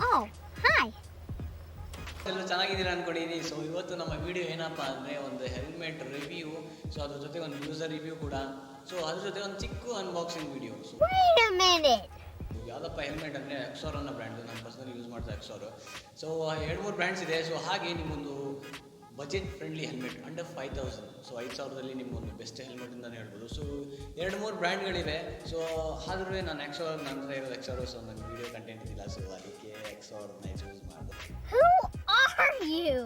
Oh, hi. ಎಲ್ಲ ಚೆನ್ನಾಗಿದ್ದೀರಾ ಅನ್ಕೊಂಡಿದ್ದೀನಿ. ಸೊ ಇವತ್ತು ನಮ್ಮ ವಿಡಿಯೋ ಏನಪ್ಪ ಅಂದರೆ ಒಂದು ಹೆಲ್ಮೆಟ್ ರಿವ್ಯೂ, ಸೊ ಅದ್ರ ಜೊತೆ ಒಂದು ಯೂಸರ್ ರಿವ್ಯೂ ಕೂಡ, ಸೊ ಅದ್ರ ಜೊತೆ ಒಂದು ಚಿಕ್ಕ unboxing video. So Wait a minute. ಯಾವುದಪ್ಪ ಹೆಲ್ಮೆಟ್ ಅಂದರೆ ಎಕ್ಸಾರ್ ಅನ್ನೋ ಬ್ರ್ಯಾಂಡು, ನಾನು ಪರ್ಸನಲಿ ಯೂಸ್ ಮಾಡ್ತಾ ಎಕ್ಸಾರು. ಸೊ 2-3 ಬ್ರ್ಯಾಂಡ್ಸ್ ಇದೆ. ಸೊ ಹಾಗೆ ನಿಮ್ಮೊಂದು budget friendly helmet under 5000, so 5000ದಲ್ಲಿ ನಿಮ್ಮೊಂದು ಬೆಸ್ಟ್ ಹೆಲ್ಮೆಟ್ ಅಂತಲೇ ಹೇಳ್ಬೋದು. ಸೊ 2-3 ಬ್ರ್ಯಾಂಡ್ಗಳಿವೆ. ಸೊ ಆದ್ರೂ ನಾನು ಎಕ್ಸಾರ್, ನನ್ನ ಹತ್ರ ಇರೋದು ಎಕ್ಸಾರು. ಸೊ ನನ್ನ ವೀಡಿಯೋ ಕಂಟೆಂಟ್ ಇದ್ದಿಲ್ಲ, ಸೊ ಅದಕ್ಕೆ ಎಕ್ಸಾರ್ನ ಚೂಸ್ ಮಾಡಿದೆ. Who are you?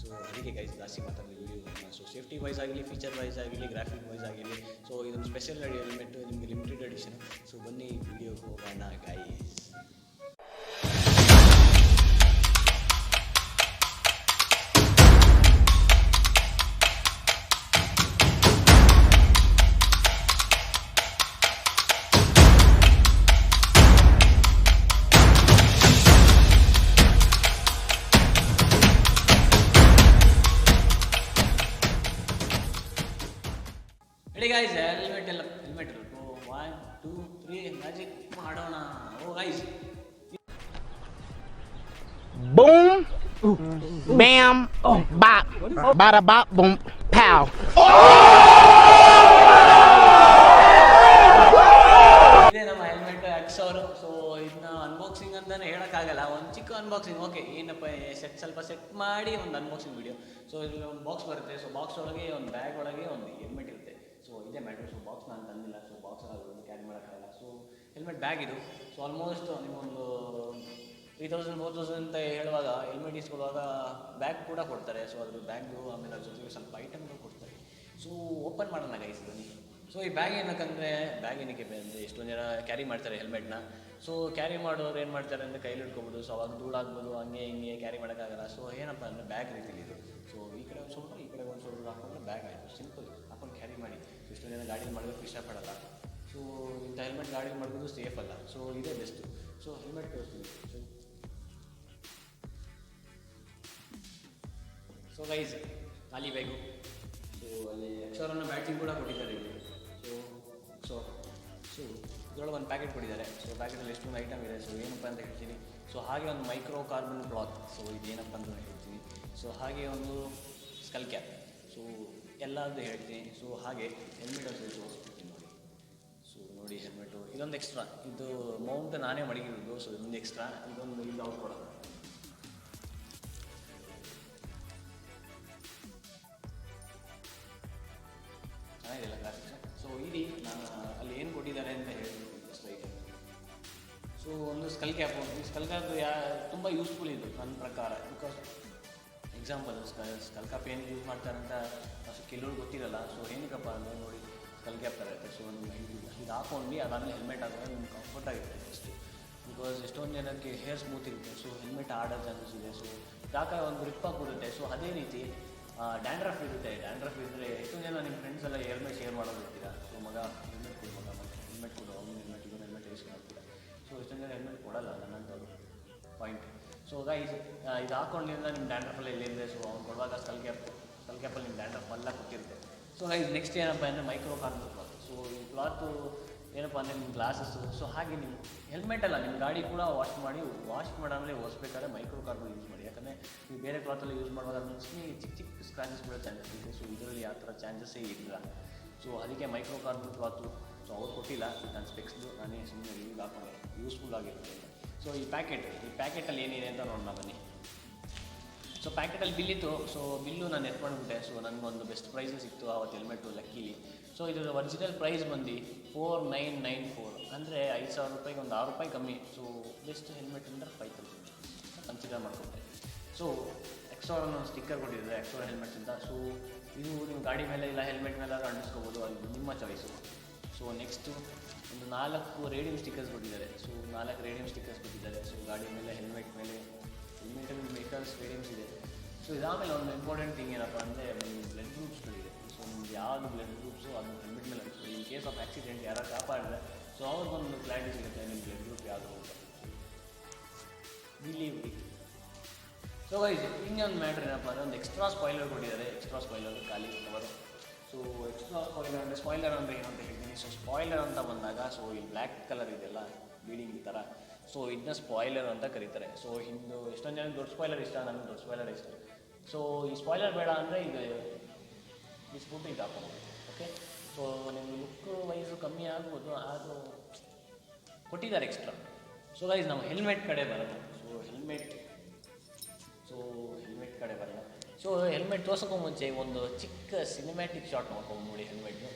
ಸೊ ಅದಕ್ಕೆ ಗೈಸ್ ಜಾಸ್ತಿ ಮಾತಾಡೋದು ವಿಡಿಯೋ. ಸೊ ಸೇಫ್ಟಿ ವೈಸ್ ಆಗಲಿ, ಫೀಚರ್ ವೈಸ್ ಆಗಲಿ, ಗ್ರಾಫಿಕ್ ವೈಸ್ ಆಗಲಿ, ಸೊ ಇದೊಂದು ಸ್ಪೆಷಲ್ ಹೆಲ್ಮೆಟ್, ನಿಮಗೆ ಲಿಮಿಟೆಡ್ ಎಡಿಷನ್. ಸೊ ಬನ್ನಿ ವಿಡಿಯೋಗೆ ಹೋಗೋಣ guys. Ready guys, helmet 1 2 3 magic ಮಾಡೋಣ. Oh guys, Boom, bam, bop, bada bop, boom, pow. ಇದೇ ನಮ್ಮ ಹೆಲ್ಮೆಟ್ ಎಕ್ಸಾರ್. ಸೊ ಇದನ್ನ ಅನ್ಬಾಕ್ಸಿಂಗ್ ಅಂತಲೇ ಹೇಳೋಕ್ಕಾಗಲ್ಲ, ಒಂದು ಚಿಕ್ಕ ಅನ್ಬಾಕ್ಸಿಂಗ್. ಓಕೆ, ಏನಪ್ಪ ಸ್ವಲ್ಪ ಸೆಟ್ ಮಾಡಿ ಒಂದು ಅನ್ಬಾಕ್ಸಿಂಗ್ ವಿಡಿಯೋ. ಸೊ ಇಲ್ಲಿ ಒಂದು ಬಾಕ್ಸ್ ಬರುತ್ತೆ. ಸೊ ಬಾಕ್ಸ್ ಒಳಗೆ ಒಂದು ಬ್ಯಾಗ್ ಒಳಗೆ ಒಂದು ಹೆಲ್ಮೆಟ್ ಇರುತ್ತೆ. ಸೊ ಇದೇ ಮ್ಯಾಟ್ರು. ಸೊ ಬಾಕ್ಸ್ ನಾನು ತಂದಿಲ್ಲ, ಸೊ ಬಾಕ್ಸ್ ಕ್ಯಾರಿ ಮಾಡೋಕ್ಕಾಗಲ್ಲ. ಸೊ ಹೆಲ್ಮೆಟ್ ಬ್ಯಾಗ್ ಇದು. ಸೊ ಆಲ್ಮೋಸ್ಟ್ ನಿಮ್ಮೊಂದು 3000-4000 ಅಂತ ಹೇಳುವಾಗ ಹೆಲ್ಮೆಟ್ ಇಸ್ಕೊಳ್ಳುವಾಗ ಬ್ಯಾಗ್ ಕೂಡ ಕೊಡ್ತಾರೆ. ಸೊ ಅದ್ರ ಬ್ಯಾಗು, ಆಮೇಲೆ ಅದ್ರ ಜೊತೆಗೆ ಸ್ವಲ್ಪ ಐಟಮ್ಗಳು ಕೊಡ್ತಾರೆ. ಸೊ ಓಪನ್ ಮಾಡೋಣ ಗೈಸ್ ಬನ್ನಿ. ಸೊ ಈ ಬ್ಯಾಗ್ ಏನಕ್ಕಂದರೆ, ಬ್ಯಾಗ್ ಏನಕ್ಕೆ ಅಂದರೆ ಎಷ್ಟೊಂದು ಜನ ಕ್ಯಾರಿ ಮಾಡ್ತಾರೆ ಹೆಲ್ಮೆಟ್ನ. ಸೊ ಕ್ಯಾರಿ ಮಾಡೋರು ಏನು ಮಾಡ್ತಾರೆ ಅಂದರೆ ಕೈಲಿ ಹಿಡ್ಕೊಬೋದು. ಸೊ ಅವಾಗ ಧೂಳಾಗ್ಬೋದು, ಹಂಗೆ ಹಿಂಗೆ ಕ್ಯಾರಿ ಮಾಡೋಕ್ಕಾಗಲ್ಲ. ಸೊ ಏನಪ್ಪ ಅಂದರೆ ಬ್ಯಾಗ್ ರೀತಿಲಿ ಇದು. ಸೊ ಈ ಕಡೆ ಒಂದು ಸ್ವಲ್ಪ, ಈ ಕಡೆ ಒಂದು ಸ್ವಲ್ಪ ಹಾಕೊಂಡ್ರೆ ಬ್ಯಾಗ್ ಆಯಿತು. ಸಿಂಪಲ್ ಹಾಕೊಂಡು ಕ್ಯಾರಿ ಮಾಡಿ. ಎಷ್ಟೊಂದು ಜನ ಗಾಡೀಲಿ ಮಾಡೋದಕ್ಕೆ ಇಷ್ಟಪಡಲ್ಲ. ಸೊ ಇಂಥ ಹೆಲ್ಮೆಟ್ ಗಾಡೀಲಿ ಮಾಡೋದು ಸೇಫ್ ಅಲ್ಲ. ಸೊ ಇದೇ ಬೆಸ್ಟು. ಸೊ ಹೆಲ್ಮೆಟ್ ತೋರಿಸ್ತೀವಿ. ಸೊ ಗೈಸ್, ಖಾಲಿ ಬ್ಯಾಗು. ಸೊ ಅಲ್ಲಿ ಎಕ್ಸಾರನ್ನ ಬ್ಯಾಟ್ರಿ ಕೂಡ ಕೊಟ್ಟಿದ್ದಾರೆ ಇಲ್ಲಿ. ಸೊ ಇದರೊಳಗೆ ಒಂದು ಪ್ಯಾಕೆಟ್ ಕೊಟ್ಟಿದ್ದಾರೆ. ಸೊ ಪ್ಯಾಕೆಟಲ್ಲಿ ಎಷ್ಟೊಂದು ಐಟಮ್ ಇದೆ. ಸೊ ಏನಪ್ಪ ಅಂತ ಹೇಳ್ತೀನಿ. ಸೊ ಹಾಗೆ ಒಂದು ಮೈಕ್ರೋ ಕಾರ್ಬನ್ ಕ್ಲಾತ್. ಸೊ ಇದೇನಪ್ಪ ಅಂತ ಹೇಳ್ತೀನಿ. ಸೊ ಹಾಗೆ ಒಂದು ಸ್ಕಲ್ ಕ್ಯಾಪ್. ಸೊ ಎಲ್ಲದೂ ಹೇಳ್ತೀನಿ. ಸೊ ಹಾಗೆ ಹೆಲ್ಮೆಟ್ ಅಂತ ತೋರಿಸ್ಬಿಡ್ತೀನಿ ನೋಡಿ. ಸೊ ನೋಡಿ ಹೆಲ್ಮೆಟು ಇದೊಂದು ಎಕ್ಸ್ಟ್ರಾ. ಇದು ಮೌಂಟ್ ನಾನೇ ಮಡಗಿರೋದು. ಸೊ ಇದೊಂದು ಎಕ್ಸ್ಟ್ರಾ. ಇದೊಂದು ಇದು ಔಟ್ ಕೊಡೋದು. ಚೆನ್ನಾಗಿಲ್ಲ ಗ್ರಾಫಿಕ್ಸ್. ಸೊ ಇಲ್ಲಿ ನಾನು ಅಲ್ಲಿ ಏನು ಕೊಟ್ಟಿದ್ದಾರೆ ಅಂತ ಹೇಳ್ತೀನಿ ಸ್ಟ್ರೈಟ್. ಸೊ ಒಂದು ಸ್ಕಲ್ ಕ್ಯಾಪು. ಈ ಸ್ಕಲ್ ಕ್ಯಾಪ್ ತುಂಬ ಯೂಸ್ಫುಲ್ ಇದು ನನ್ನ ಪ್ರಕಾರ. ಬಿಕಾಸ್ ಎಕ್ಸಾಂಪಲ್ ಸ್ಕಲ್ ಕ್ಯಾಪ್ ಏನು ಯೂಸ್ ಮಾಡ್ತಾರೆ ಅಂತ ಅಷ್ಟು ಕೆಲವ್ರು ಗೊತ್ತಿರಲ್ಲ. ಸೊ ಏನಕ್ಕಪ್ಪ ಅಂದರೆ ನೋಡಿ, ಸ್ಕಲ್ ಕ್ಯಾಪ್ ಥರ ಇರುತ್ತೆ. ಸೊ ಇದು ಹಾಕೊಂಡು ಅದಾದಮೇಲೆ ಹೆಲ್ಮೆಟ್ ಹಾಕಿದ್ರೆ ನಿಮ್ಗೆ ಕಂಫರ್ಟ್ ಆಗಿರುತ್ತೆ ಫಸ್ಟು. ಬಿಕಾಸ್ ಎಷ್ಟೊಂದು ಜನಕ್ಕೆ ಹೇರ್ ಸ್ಮೂತ್ ಇರುತ್ತೆ. ಸೊ ಹೆಲ್ಮೆಟ್ ಆಡೋ ಚಾನ್ಸಸ್ ಇದೆ. ಸೊ ಯಾಕೆ ಒಂದು ಗ್ರಿಪ್ಪಾಗಿ ಕೊಡುತ್ತೆ. ಸೊ ಅದೇ ರೀತಿ ಡ್ಯಾಂಡ್ರಫ್ ಇರುತ್ತೆ. ಡ್ಯಾಂಡ್ರಫ್ ಇದ್ದರೆ ಎಷ್ಟೊಂದು ಜನ ನಿಮ್ಮ ಫ್ರೆಂಡ್ಸ್ ಎಲ್ಲ ಹೆಲ್ಮೆಟ್ ಶೇರ್ ಮಾಡೋದು ಇರ್ತೀರಾ. ಸೊ ಮಗ ಹೆಲ್ಮೆಟ್ ಕೊಡು, ಮಗ ಹೆಲ್ಮೆಟ್ ಕೊಡು, ಅವ್ನು ಹೆಲ್ಮೆಟ್, ಇವನು ಹೆಲ್ಮೆಟ್ ಯೂಸ್ ಮಾಡ್ತೀರಾ. ಸೊ ಎಷ್ಟೊಂದು ಜನ ಹೆಲ್ಮೆಟ್ ಕೊಡಲ್ಲ, ನನ್ನಂಥವ್ರು ಪಾಯಿಂಟ್. ಸೊ ಗೈಸ್, ಇದು ಹಾಕೊಂಡಿಂದ ನಿಮ್ಮ ಡ್ಯಾಂಡ್ರಫಲ್ಲಿ ಎಲ್ಲಿದೆ. ಸೊ ಅವ್ನು ಕೊಡುವಾಗ ಸ್ಕಲ್ ಕ್ಯಾಪಲ್ಲಿ ನಿಮ್ಮ ಡ್ಯಾಂಡ್ರಫ್ ಎಲ್ಲ ಕೊಟ್ಟಿರುತ್ತೆ. ಸೊ ಗೈಸ್, ನೆಕ್ಸ್ಟ್ ಏನಪ್ಪ ಅಂದರೆ ಮೈಕ್ರೋ ಕಾರ್ಬನ್ ಕ್ಲಾತ್. ಸೊ ಈ ಕ್ಲಾತು ಏನಪ್ಪ ಅಂದರೆ ನಿಮ್ಮ ಗ್ಲಾಸಸ್ಸು. ಸೊ ಹಾಗೆ ನಿಮ್ಮ ಹೆಲ್ಮೆಟ್ ಅಲ್ಲ, ನಿಮ್ಮ ಗಾಡಿ ಕೂಡ ವಾಶ್ ಮಾಡಾಮೇಲೆ ಒರೆಸ್ಬೇಕಾದ್ರೆ ಮೈಕ್ರೋ ಕಾರ್ಬನ್ ಯೂಸ್ ಮಾಡಿ. ಯಾಕಂದರೆ ನೀವು ಬೇರೆ ಕ್ಲಾತಲ್ಲಿ ಯೂಸ್ ಮಾಡುವಾಗ ಚಿಕ್ಕ ಸ್ಕ್ರಾಚಸ್ ಬೀಳೋ ಚಾನ್ಸಸ್ ಇದೆ. ಸೊ ಇದರಲ್ಲಿ ಆ ಥರ ಚಾನ್ಸಸ್ಸೇ ಇಲ್ಲ. ಸೊ ಅದಕ್ಕೆ ಮೈಕ್ರೋ ಕಾರ್ಬನ್ ಕ್ಲಾತು. ಸೊ ಅವ್ರು ಕೊಟ್ಟಿಲ್ಲ, ನಾನು ಸ್ಪೆಕ್ಸ್ದು ನಾನೇ ಸುಮ್ಮನೆ ರಿವ್ಯೂಗೆ ಹಾಕೊಂಡೆ, ಯೂಸ್ಫುಲ್ ಆಗಿರುತ್ತೆ. ಸೊ ಈ ಪ್ಯಾಕೆಟಲ್ಲಿ ಏನಿದೆ ಅಂತ ನೋಡೋಣ ಬನ್ನಿ. ಸೊ ಪ್ಯಾಕೆಟಲ್ಲಿ ಬಿಲ್ ಇತ್ತು. ಸೊ ಬಿಲ್ಲು ನಾನು ಎತ್ಕೊಂಡ್ಬಿಟ್ಟೆ. ಸೊ ನನಗೊಂದು ಬೆಸ್ಟ್ ಪ್ರೈಸೇ ಸಿಕ್ತು ಆವತ್ತು ಹೆಲ್ಮೆಟು, ಲಕ್ಕೀಲಿ. ಸೊ ಇದರ ಒರಿಜಿನಲ್ ಪ್ರೈಸ್ ಬಂದು 4994, ಅಂದರೆ 5000 ರೂಪಾಯಿಗೆ ಒಂದು 6 ರೂಪಾಯಿ ಕಮ್ಮಿ. ಸೊ ಬೆಸ್ಟ್ ಹೆಲ್ಮೆಟ್ ಅಂದರೆ 5000 ಕನ್ಸಿಡರ್ ಮಾಡ್ಕೊಂಡೆ. ಸೊ ಎಕ್ಸಾರ್ ಅನ್ನೋ ಸ್ಟಿಕ್ಕರ್ ಕೊಟ್ಟಿದ್ದಾರೆ, ಎಕ್ಸಾರ್ ಹೆಲ್ಮೆಟ್ಸ್ ಅಂತ. ಸೊ ಇದು ನಿಮ್ಮ ಗಾಡಿ ಮೇಲೆ ಇಲ್ಲ ಹೆಲ್ಮೆಟ್ ಮೇಲೆ ಅಂಟಿಸ್ಕೋಬೋದು, ಅದು ನಿಮ್ಮ ಚಾಯ್ಸು. ಸೊ ನೆಕ್ಸ್ಟು ಒಂದು 4 ರೇಡಿಯಂ ಸ್ಟಿಕ್ಕರ್ಸ್ ಕೊಟ್ಟಿದ್ದಾರೆ. ಸೊ 4 ರೇಡಿಯಂ ಸ್ಟಿಕ್ಕರ್ಸ್ ಕೊಟ್ಟಿದ್ದಾರೆ. ಸೊ ಗಾಡಿ ಮೇಲೆ, ಹೆಲ್ಮೆಟ್ ಮೇಲೆ, ವೆಹಿಕಲ್ಸ್ ರೇಡಿಯಮ್ಸ್ ಇದೆ. ಸೊ ಇದಾದಮೇಲೆ ಒಂದು ಇಂಪಾರ್ಟೆಂಟ್ ಥಿಂಗ್ ಏನಪ್ಪ ಅಂದರೆ ಬ್ಲಡ್ ಗ್ರೂಪ್ಸ್ಗಳಿದೆ. ಸೊ ನಿಮ್ಗೆ ಯಾವುದು ಬ್ಲಡ್ ಗ್ರೂಪ್ಸು ಅದು ಹೆಲ್ಮೆಟ್ ಮೇಲೆ ಅನಿಸ್ತದೆ. ಇನ್ ಕೇಸ್ ಆಫ್ ಆಕ್ಸಿಡೆಂಟ್ ಯಾರು ಕಾಪಾಡಿದ್ರೆ ಸೊ ಅವ್ರಿಗೊಂದು ಕ್ಲಾರಿಟಿ ಸಿಗುತ್ತೆ ನಿಮ್ಮ ಬ್ಲಡ್ ಗ್ರೂಪ್ ಯಾವುದು ಅಂತ. Believe it. ಸೊ ಗೈಸ್, ಇನ್ನೊಂದು ಮ್ಯಾಟ್ರ್ ಏನಪ್ಪ ಅಂದರೆ ಒಂದು ಎಕ್ಸ್ಟ್ರಾ ಸ್ಪಾಯ್ಲರ್ ಕೊಟ್ಟಿದ್ದಾರೆ. ಎಕ್ಸ್ಟ್ರಾ ಸ್ಪಾಯ್ಲರ್ ಖಾಲಿ ಕವರು. ಸೊ ಎಕ್ಸ್ಟ್ರಾ ಸ್ಪಾಯ್ಲರ್ ಅಂದರೆ ಏನು ಅಂತ ಹೇಳ್ತೀನಿ. ಸೊ ಸ್ಪಾಯ್ಲರ್ ಅಂತ ಬಂದಾಗ, ಸೊ ಈ ಬ್ಲ್ಯಾಕ್ ಕಲರ್ ಇದೆಲ್ಲ ಬೀಡಿಂಗ್ ಈ ಥರ. ಸೊ ಇದನ್ನ ಸ್ಪಾಯ್ಲರ್ ಅಂತ ಕರೀತಾರೆ. ಸೊ ಇನ್ನು ಎಷ್ಟೊಂದು ಜನಕ್ಕೆ ದೊಡ್ಡ ಸ್ಪಾಯ್ಲರ್ ಇಷ್ಟ, ನನಗೆ ದೊಡ್ಡ ಸ್ಪಾಯ್ಲರ್ ಇಷ್ಟ. ಸೊ ಈ ಸ್ಪಾಯ್ಲರ್ ಬೇಡ ಅಂದರೆ ಇದು ಬಿಸ್ಬಿಟ್ಟು ಇದು ಹಾಕೋಬೋದು. ಓಕೆ, ಸೊ ನಿಮಗೆ ಲುಕ್ ವೈಸು ಕಮ್ಮಿ ಆಗ್ಬೋದು, ಅದು ಕೊಟ್ಟಿದ್ದಾರೆ ಎಕ್ಸ್ಟ್ರಾ. ಸೊ ಗೈಸ್ ನಾವು ಹೆಲ್ಮೆಟ್ ಕಡೆ ಬರೋಣ. ಸೊ ಹೆಲ್ಮೆಟ್ ಕಡೆ ಬರೋಣ. ಸೊ ಹೆಲ್ಮೆಟ್ ತೋರ್ಸೋಕ್ಕೂ ಮುಂಚೆ ಒಂದು ಚಿಕ್ಕ ಸಿನಿಮ್ಯಾಟಿಕ್ ಶಾಟ್ ನೋಡ್ಕೊಂಡು ನೋಡಿ ಹೆಲ್ಮೆಟ್ನು.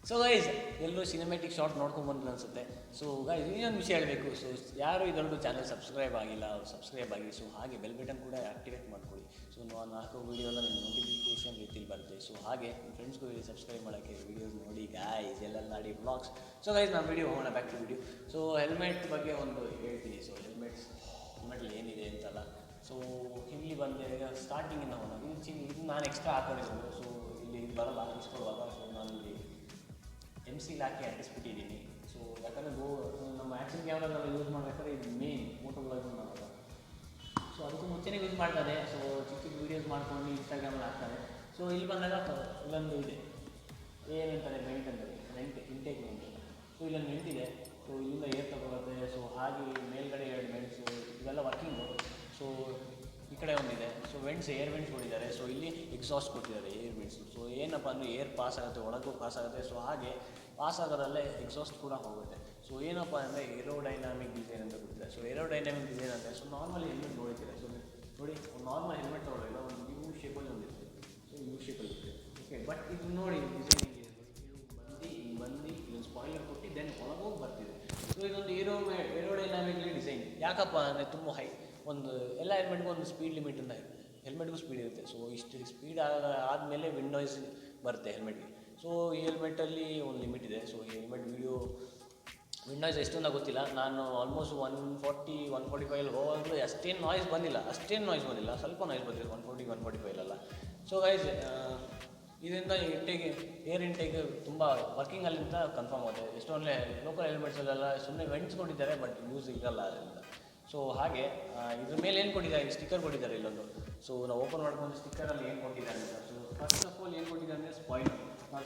ಸೊ ಗೈಸ್ ಎಲ್ಲರೂ ಸಿನಿಮ್ಯಾಟಿಕ್ ಶಾರ್ಟ್ ನೋಡ್ಕೊಂಡು ಬಂದ್ರು ಅನಿಸುತ್ತೆ. ಸೊ ಗೈಸ್ ಇನ್ನೊಂದು ವಿಷಯ ಹೇಳಬೇಕು. ಸೊ ಯಾರು ಇದೊಂದು ಚಾನಲ್ ಸಬ್ಸ್ಕ್ರೈಬ್ ಆಗಿಲ್ಲ, ಅವ್ರು ಸಬ್ಸ್ಕ್ರೈಬ್ ಆಗಿ. ಸೊ ಹಾಗೆ ಬೆಲ್ ಬಟನ್ ಕೂಡ ಆಕ್ಟಿವೇಟ್ ಮಾಡ್ಕೊಳ್ಳಿ. ಸೊ ನಾನು ಹಾಕೋ ವೀಡಿಯೋ ಎಲ್ಲ ನಿಮ್ಗೆ ನೋಟಿಫಿಕೇಶನ್ ರೀತಿಲಿ ಬರುತ್ತೆ. ಸೊ ಹಾಗೆ ನಿಮ್ಮ ಫ್ರೆಂಡ್ಸ್ಗೂ ಹೇಳಿ ಸಬ್ಸ್ಕ್ರೈಬ್ ಮಾಡೋಕ್ಕೆ, ವೀಡಿಯೋಸ್ ನೋಡಿ guys. LLRDE vlogs. So guys ನಾನು ವೀಡಿಯೋ ಹೋಗೋಣ, back to video. So helmet ಬಗ್ಗೆ ಒಂದು ಹೇಳ್ತೀನಿ. ಸೊ ಹೆಲ್ಮೆಟಲ್ಲಿ ಏನಿದೆ ಅಂತಲ್ಲ. ಸೊ ಇಲ್ಲಿ ಬಂದೆ ಈಗ ಸ್ಟಾರ್ಟಿಂಗಿಂದ ಹೋಗೋಣ. ಇದು ನಾನು ಎಕ್ಸ್ಟ್ರಾ ಹಾಕೊಂಡಿದ್ದೀನಿ. ಸೊ ಇಲ್ಲಿ ಬರಲ್ಲ ಇಸ್ಕೊಳ್ಳುವಾಗ. ಸೊ ನಾನು ಇಲ್ಲಿ MC ಹಾಕಿ ಅಂಟಿಸ್ಬಿಟ್ಟಿದ್ದೀನಿ. ಸೊ ಯಾಕಂದರೆ ನಮ್ಮ ಆ್ಯಕ್ಷನ್ ಕ್ಯಾಮ್ರಾನೆಲ್ಲ ಯೂಸ್ ಮಾಡಬೇಕಾದ್ರೆ ಇದು ಮೇನ್ ಫೋಟೋ ವ್ಲಾಗ್ ಮಾಡೋದು. ಸೊ ಅದಕ್ಕೂ ಮುಂಚೆನೇ ಯೂಸ್ ಮಾಡ್ತಾರೆ. ಸೊ ಚಿಕ್ಕ ವೀಡಿಯೋಸ್ ಮಾಡ್ಕೊಂಡು ಇನ್ಸ್ಟಾಗ್ರಾಮಲ್ಲಿ ಹಾಕ್ತಾರೆ. ಸೊ ಇಲ್ಲಿ ಬಂದಾಗ ಇಲ್ಲೊಂದು ಇದೆ, ಏನಂತಾರೆ ವೆಂಟ್ ಅಂತಾರೆ, ಇಂಟೇಕ್ ವೆಂಟ್. ಸೊ ಇಲ್ಲೊಂದು ವೆಂಟ್ ಇದೆ. ಸೊ ಇಲ್ಲಿಂದ ಏರ್ ತಗೊಳುತ್ತೆ. ಸೊ ಹಾಗೆ ಮೇಲ್ಗಡೆ 2 ವೆಂಟ್ಸು ಇವೆಲ್ಲ ವರ್ಕಿಂಗು. ಸೊ ಈ ಕಡೆ ಒಂದಿದೆ. ಸೊ ಏರ್ ವೆಂಟ್ಸ್ ಕೊಟ್ಟಿದ್ದಾರೆ. ಸೊ ಇಲ್ಲಿ ಎಕ್ಸಾಸ್ಟ್ ಕೊಟ್ಟಿದ್ದಾರೆ, ಏರ್ ವೆಂಟ್ಸು. ಸೊ ಏನಪ್ಪ ಅಂದರೆ ಏರ್ ಪಾಸ್ ಆಗುತ್ತೆ, ಒಳಗೂ ಪಾಸ್ ಆಗುತ್ತೆ. ಸೊ ಹಾಗೆ ಪಾಸ್ ಆಗೋದಲ್ಲೇ ಎಕ್ಸಾಸ್ಟ್ ಕೂಡ ಹೋಗುತ್ತೆ. ಸೊ ಏನಪ್ಪ ಅಂದರೆ ಏರೋಡೈನಾಮಿಕ್ ಡಿಸೈನ್ ಅಂತ ಕೊಟ್ಟಿದ್ದಾರೆ. ಸೊ ಏರೋಡೈನಾಮಿಕ್ ಡಿಸೈನ್ ಅಂದರೆ ಸೊ ನಾರ್ಮಲ್ ಹೆಲ್ಮೆಟ್ ನೋಡಿದ್ದೀರಾ. ಸೊ ನೋಡಿ ನಾರ್ಮಲ್ ಹೆಲ್ಮೆಟ್ ನೋಡಿಲ್ಲ, ಒಂದು ಯು ಶೇಪಲ್ಲಿ ಒಂದಿರುತ್ತೆ. ಸೊ ಯು ಶೇಪಲ್ಲಿ ಇರುತ್ತೆ. ಓಕೆ, ಬಟ್ ಇದು ನೋಡಿ ಡಿಸೈನ್ ಇದೆ. ಇದು ಬಂದು ಇದೊಂದು ಸ್ಪಾಯ್ಲರ್ ಕೊಟ್ಟು ದೆನ್ ಒಳಗೋಗಿ ಬರ್ತಿದೆ. ಸೊ ಇದೊಂದು ಏರೋಡೈನಾಮಿಕ್ಲಿ ಡಿಸೈನ್. ಯಾಕಪ್ಪ ಅಂದರೆ ತುಂಬ ಒಂದು ಎಲ್ಲ ಹೆಲ್ಮೆಟ್ಗೂ ಒಂದು ಸ್ಪೀಡ್ ಲಿಮಿಟ್ ಅಂತ ಇದೆ. ಹೆಲ್ಮೆಟ್ಗೂ ಸ್ಪೀಡ್ ಇರುತ್ತೆ. ಸೊ ಇಷ್ಟು ಸ್ಪೀಡ್ ಆದಮೇಲೆ ವಿಂಡೋಸ್ ಬರುತ್ತೆ ಹೆಲ್ಮೆಟ್ಗೆ. ಸೊ ಈ ಹೆಲ್ಮೆಟಲ್ಲಿ ಒಂದು ಲಿಮಿಟ್ ಇದೆ. ಸೊ ಈ ಹೆಲ್ಮೆಟ್ ವಿಂಡೋಸ್ ಎಷ್ಟು ಅಂತ ಗೊತ್ತಿಲ್ಲ. ನಾನು ಆಲ್ಮೋಸ್ಟ್ 140-145 ಹೋಗಲು ಅಷ್ಟೇನು ನಾಯ್ಸ್ ಬಂದಿಲ್ಲ. ಸ್ವಲ್ಪ ನಾಯ್ಸ್ ಬಂದಿಲ್ಲ 140-145 ಸೊ ಗೈಸ್ ಇದರಿಂದ ಏರ್ ಇಂಟೇಕ್ ತುಂಬ ವರ್ಕಿಂಗಲ್ಲಿಂದ ಕನ್ಫರ್ಮ್ ಆಗುತ್ತೆ. ಎಷ್ಟೊಂದು ಲೋಕಲ್ ಹೆಲ್ಮೆಟ್ಸಲ್ಲೆಲ್ಲ ಸುಮ್ಮನೆ ವೆಂಟ್ಸ್ ಕೊಟ್ಟಿದ್ದಾರೆ, ಬಟ್ ಯೂಸ್ ಇರಲ್ಲ ಅದರಿಂದ. ಸೊ ಹಾಗೆ ಇದ್ರ ಮೇಲೆ ಏನು ಕೊಟ್ಟಿದ್ದಾರೆ, ಸ್ಟಿಕ್ಕರ್ ಕೊಟ್ಟಿದ್ದಾರೆ ಇಲ್ಲೊಂದು. ಸೊ ನಾವು ಓಪನ್ ಮಾಡ್ಕೊಂಡು ಸ್ಟಿಕ್ಕರಲ್ಲಿ ಏನು ಕೊಟ್ಟಿದ್ದಾರೆ ಅಂತ. ಸೊ ಫಸ್ಟ್ ಆಫ್ ಆಲ್ ಏನು ಕೊಟ್ಟಿದ್ದಾರೆ ಅಂದರೆ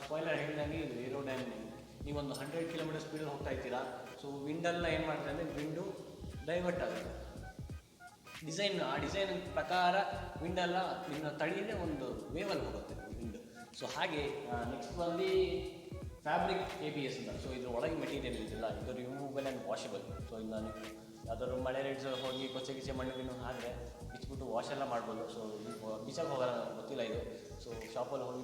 ಸ್ಪಾಯ್ಲರ್ ಹೇಳಿದಂಗೆ ಇದು ಏರೋಡೈನಾಮಿಕ್. ನೀವೊಂದು 100 km ಸ್ಪೀಡಲ್ಲಿ ಹೋಗ್ತಾ ಇರ್ತೀರಾ. ಸೊ ವಿಂಡೆಲ್ಲ ಏನು ಮಾಡ್ತಾರೆ ಅಂದರೆ ವಿಂಡು ಡೈವರ್ಟ್ ಆಗುತ್ತೆ. ಆ ಡಿಸೈನ್ ಪ್ರಕಾರ ವಿಂಡೆಲ್ಲ ನಿನ್ನ ತಡೆಯದೆ ಒಂದು ವೇವಲ್ಲಿ ಹೋಗುತ್ತೆ ವಿಂಡು. ಸೊ ಹಾಗೆ ನೆಕ್ಸ್ಟ್ ಬಂದು ಫ್ಯಾಬ್ರಿಕ್ ABS ಅಂತ. ಸೊ ಇದ್ರ ಒಳಗೆ ಮೆಟೀರಿಯಲ್ ಇದಿಲ್ಲ, ಇದು ರಿಮೂವಬಲ್ ಆ್ಯಂಡ್ ವಾಷಬಲ್. ಸೊ ಇನ್ನು ನೀವು ಯಾವ್ದಾದ್ರು ಮಳೆ ರೇಟ್ಸ್ ಹೋಗಿ ಕೊಚ್ಚೆ ಮಣ್ಣು ಹಾಕಿದ್ರೆ ಬಿಚ್ಚಿಬಿಟ್ಟು ವಾಶ್ ಎಲ್ಲ ಮಾಡ್ಬೋದು. ಸೊ ಬಿಚ್ಚಕ್ಕೆ ಹೋಗೋಲ್ಲ, ನನಗೆ ಗೊತ್ತಿಲ್ಲ ಇದು. ಸೊ ಶಾಪಲ್ಲಿ ಹೋಗಿ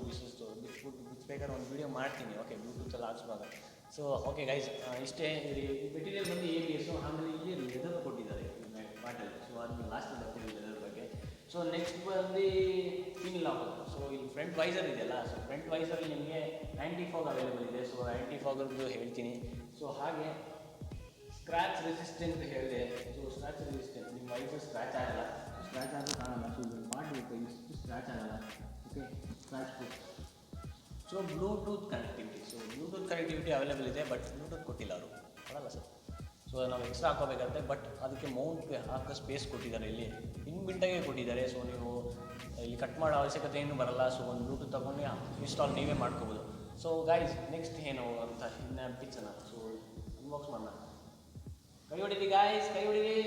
ಬಿಚ್ಚಬೇಕಾದ್ರೆ ಒಂದು ವೀಡಿಯೋ ಮಾಡ್ತೀನಿ. ಓಕೆ, ಬ್ಲೂಟೂತೆಲ್ಲ ಹಾಕ್ಸುವಾಗ. ಸೊ ಓಕೆ ಗೈಸ್, ಇಷ್ಟೇ. ಈ ಮೆಟೀರಿಯಲ್ ಬಂದು ABS. ಆಮೇಲೆ ಇಲ್ಲಿ ಲೆದರ್ ಕೊಟ್ಟಿದ್ದಾರೆ ಬಾಟಲ್. ಸೊ ಅದನ್ನ ಲಾಸ್ಟಲ್ಲಿ ಬರ್ತೀನಿ ಲೆದರ್ ಬಗ್ಗೆ. ಸೊ ನೆಕ್ಸ್ಟ್ ಬಂದು ಪಿನ್ ಲಾಕ್. ಸೊ ಇಲ್ಲಿ ಫ್ರಂಟ್ ವೈಸರ್ ಇದೆಯಲ್ಲ. ಸೊ ಫ್ರಂಟ್ ವೈಸರಲ್ಲಿ ನಿಮಗೆ ಆ್ಯಂಟಿ ಫಾಗ್ ಅವೈಲೇಬಲ್ ಇದೆ. ಸೊ ಆ್ಯಂಟಿ ಫಾಗರ್ದು ಹೇಳ್ತೀನಿ. ಸೊ ಹಾಗೆ ಸ್ಕ್ರ್ಯಾಚ್ ರೆಸಿಸ್ಟೆಂಟ್ ಹೇಳಿದೆ. ಸೊ ಸ್ಕ್ರ್ಯಾಚ್ ರೆಸಿಸ್ಟೆಂಟ್, ನಿಮ್ಮ ವೈಸರ್ ಸ್ಕ್ರ್ಯಾಚ್ ಆಗಲ್ಲ. ಸ್ಕ್ರ್ಯಾಚ್ ಆದರೂ ಕಾಣಲ್ಲ. ಸೊ ಇದನ್ನು ಮಾಡಿಬಿಟ್ಟು ಇಷ್ಟು ಸ್ಕ್ರ್ಯಾಚ್ ಆಗಲ್ಲ. Okay, scratch proof. So Bluetooth connectivity available ಇದೆ, ಬಟ್ ಬ್ಲೂಟೂತ್ ಕೊಟ್ಟಿಲ್ಲ ಅವರು, ಕೊಡಲ್ಲ ಸರ್. ಸೊ ನಾವು ಎಕ್ಸ್ಟ್ರಾ ಹಾಕೋಬೇಕಾಗುತ್ತೆ, ಬಟ್ ಅದಕ್ಕೆ ಮೌಂಟ್ಗೆ ಹಾಕೋ ಸ್ಪೇಸ್ ಕೊಟ್ಟಿದ್ದಾರೆ. ಇಲ್ಲಿ ಇನ್ಬಿಲ್ಟಾಗೆ ಕೊಟ್ಟಿದ್ದಾರೆ. ಸೊ ನೀವು ಇಲ್ಲಿ ಕಟ್ ಮಾಡೋ ಅವಶ್ಯಕತೆ ಏನು ಬರಲ್ಲ. ಸೊ ಒಂದು ಬ್ಲೂಟೂತ್ ತೊಗೊಂಡು ಇನ್ಸ್ಟಾಲ್ ನೀವೇ ಮಾಡ್ಕೋಬೋದು. ಸೊ ಗೈಸ್ ನೆಕ್ಸ್ಟ್ ಏನು ಅಂತ ಇನ್ನು ಪಿಚ್ಚನ. ಸೊ ಅನ್ಬಾಕ್ಸ್ ಮಾಡೋಣ. ಕೈ ಹೊಡಿರಿ ಗಾಯ್ಸ್, ಕೈ ಹೊಡಿರಿ.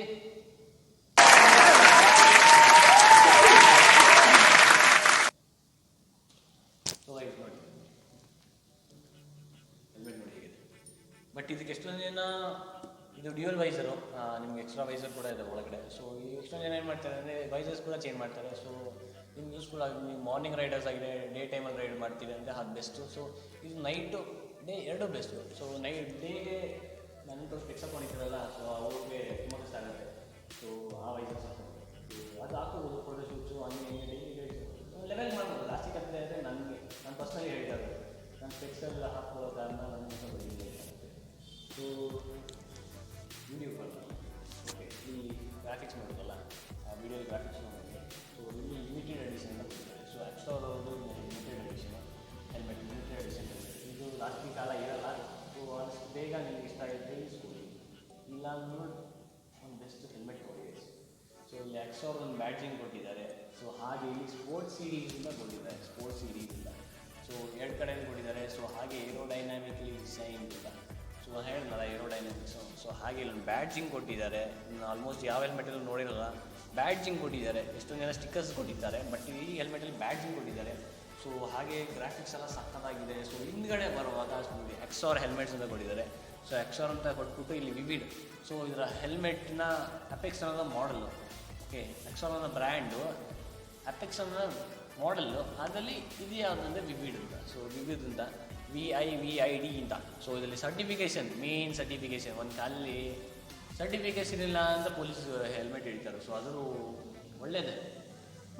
ಸೊ ಗೈಸ್ ನೋಡಿ ಹೆಲ್ಮೆಟ್ ನೋಡಿ ಹೇಗಿದೆ. ಬಟ್ ಇದಕ್ಕೆ ಎಷ್ಟೊಂದು ಜನ ಇದು ಡ್ಯೂಯಲ್ ವೈಸರು, ನಿಮ್ಗೆ ಎಕ್ಸ್ಟ್ರಾ ವೈಸರ್ ಕೂಡ ಇದೆ ಒಳಗಡೆ. ಸೊ ಈ ಎಷ್ಟೊಂದು ಜನ ಏನು ಮಾಡ್ತಾರೆ ಅಂದರೆ ವೈಸರ್ಸ್ ಕೂಡ ಚೇಂಜ್ ಮಾಡ್ತಾರೆ. ಸೊ ನಿಮ್ಗೆ ಯೂಸ್ಫುಲ್ ಆಗಿ ನೀವು ಮಾರ್ನಿಂಗ್ ರೈಡರ್ಸ್ ಆಗಿದೆ, ಡೇ ಟೈಮಲ್ಲಿ ರೈಡ್ ಮಾಡ್ತೀವಿ ಅಂದರೆ ಅದು ಬೆಸ್ಟು. ಸೊ ಇದು ನೈಟು ಡೇ ಎರಡೂ ಬೆಸ್ಟು. ಸೊ ಡೇಗೆ ನನ್ನ ಸ್ಪೆಕ್ಸ್ ಹಾಕೊಂಡಿರ್ತಾರಲ್ಲ, ಸೊ ಅವ್ರಿಗೆ ತುಂಬ ಕಷ್ಟ ಆಗುತ್ತೆ. ಸೊ ಆ ವೈಸರ್ಸ್ ಹಾಕೊಂಡು ಸೊ ಅದು ಹಾಕೋಬೋದು ಫೋಟೋಶೂಟ್ಸು ಹಂಗೆ ಹಿಂಗೆ ಡೈಲಿ ಲೆವೆಲ್ ಮಾಡ್ಬೋದು. ಲಾಸ್ಟಿಗೆ ಹತ್ತಿರ ಅಂದರೆ ನನಗೆ ನಾನು ಪರ್ಸ್ನಲಿ ಹೇಳ್ತಾ ಇರೋದು ನಾನು ಸ್ಪೆಕ್ಸೆಲ್ಲ ಹಾಕ್ಕೊಳ್ಳೋ ಕಾರಣ ನನಗೆ ಸ್ವಲ್ಪ ಡಿಲೇ ಆಗುತ್ತೆ. ಸೊ ವಿಡಿಯೋ ಬರಲ್ಲ. ಓಕೆ, ಈ ಗ್ರಾಫಿಕ್ಸ್ ಮಾಡೋದಲ್ಲ, ಆ ವಿಡಿಯೋ ಗ್ರಾಫಿಕ್ಸ್ ಮಾಡೋದು. ಸೊ ಇಲ್ಲಿ ಲಿಮಿಟೆಡ್ ಎಡಿಷನ್ ಅಂತ ಕೊಡ್ತಾರೆ. ಸೊ Axor ಅವ್ರದ್ದು limited edition helmet, limited edition ಇದು ಲಾಸ್ಟಿಗೆ ಕಾಲ ಇರಲ್ಲ. ಸೊ ಅಷ್ಟು ಬೇಗ ನಿಮಗೆ ಇಷ್ಟ ಆಗುತ್ತೆ ಇಸ್ಕೊಳ್ಳಿ, ಇಲ್ಲ ಅಂದ್ರೂ ಒಂದು ಬೆಸ್ಟ್ ಹೆಲ್ಮೆಟ್ ಕೊಡಿ. ಸೊ ಇಲ್ಲಿ Axor ಒಂದು ಬ್ಯಾಡ್ಜಿಂಗ್ ಕೊಟ್ಟಿದ್ದಾರೆ. ಸೊ ಹಾಗೆ ಇಲ್ಲಿ ಸ್ಪೋರ್ಟ್ಸ್ ಸೀರೀಸಿಂದ ಕೊಟ್ಟಿದ್ದಾರೆ, ಸ್ಪೋರ್ಟ್ಸ್ ಸೀರೀಸಿಂದ. ಸೊ ಎರಡು ಕಡೆ ಕೊಟ್ಟಿದ್ದಾರೆ. ಸೊ ಹಾಗೆ ಏರೋಡೈನಾಮಿಕ್ಲಿ ಡಿಸೈನ್ ಇಲ್ಲ. ಸೊ ಹೇಳಿದ್ನಲ್ಲ ಏರೋಡೈನಾಮಿಕ್ಸು. ಸೊ ಹಾಗೆ ಇಲ್ಲೊಂದು ಬ್ಯಾಡ್ಜಿಂಗ್ ಕೊಟ್ಟಿದ್ದಾರೆ. ಆಲ್ಮೋಸ್ಟ್ ಯಾವ ಹೆಲ್ಮೆಟಲ್ಲೂ ನೋಡಿರಲ್ಲ, ಬ್ಯಾಡ್ಜಿಂಗ್ ಕೊಟ್ಟಿದ್ದಾರೆ. ಎಷ್ಟೊಂದು ಜನ ಸ್ಟಿಕ್ಕರ್ಸ್ ಕೊಟ್ಟಿದ್ದಾರೆ, ಬಟ್ ಈ ಹೆಲ್ಮೆಟಲ್ಲಿ ಬ್ಯಾಡ್ಜಿಂಗ್ ಕೊಟ್ಟಿದ್ದಾರೆ. ಸೊ ಹಾಗೆ ಗ್ರಾಫಿಕ್ಸ್ ಎಲ್ಲ ಸಕ್ಕತ್ತಾಗಿದೆ. ಸೊ ಹಿಂದ್ಗಡೆ ಬರುವಾಗ Axor ಹೆಲ್ಮೆಟ್ಸ್ ಅಂತ ಕೊಟ್ಟಿದ್ದಾರೆ. ಸೊ Axor ಅಂತ ಕೊಟ್ಬಿಟ್ಟು ಇಲ್ಲಿ ವಿವಿಡ್. ಸೊ ಇದರ ಹೆಲ್ಮೆಟ್ನ ಅಪೆಕ್ಸ್ ಅನ್ನೋದು ಮಾಡಲು. ಓಕೆ, Axor ಅನ್ನೋ ಬ್ರ್ಯಾಂಡು, ಅಪೆಕ್ಸ್ ಅನ್ನೋ ಮಾಡಲ್ಲು, ಅದರಲ್ಲಿ ಇದು ಯಾವುದಂದರೆ ವಿವಿಡ್ ಅಂತ. ಸೊ ವಿವಿಡ್ ಅಂತ VIVID ಅಂತ. ಸೊ ಇದರಲ್ಲಿ ಸರ್ಟಿಫಿಕೇಷನ್, ಮೇನ್ ಸರ್ಟಿಫಿಕೇಷನ್. ಒಂದು ಕಾಲಲ್ಲಿ ಸರ್ಟಿಫಿಕೇಷನ್ ಇಲ್ಲ ಅಂತ ಪೊಲೀಸ್ ಹೆಲ್ಮೆಟ್ ಹಿಡಿತಾರೆ. ಸೊ ಅದು ಒಳ್ಳೆಯದೇ.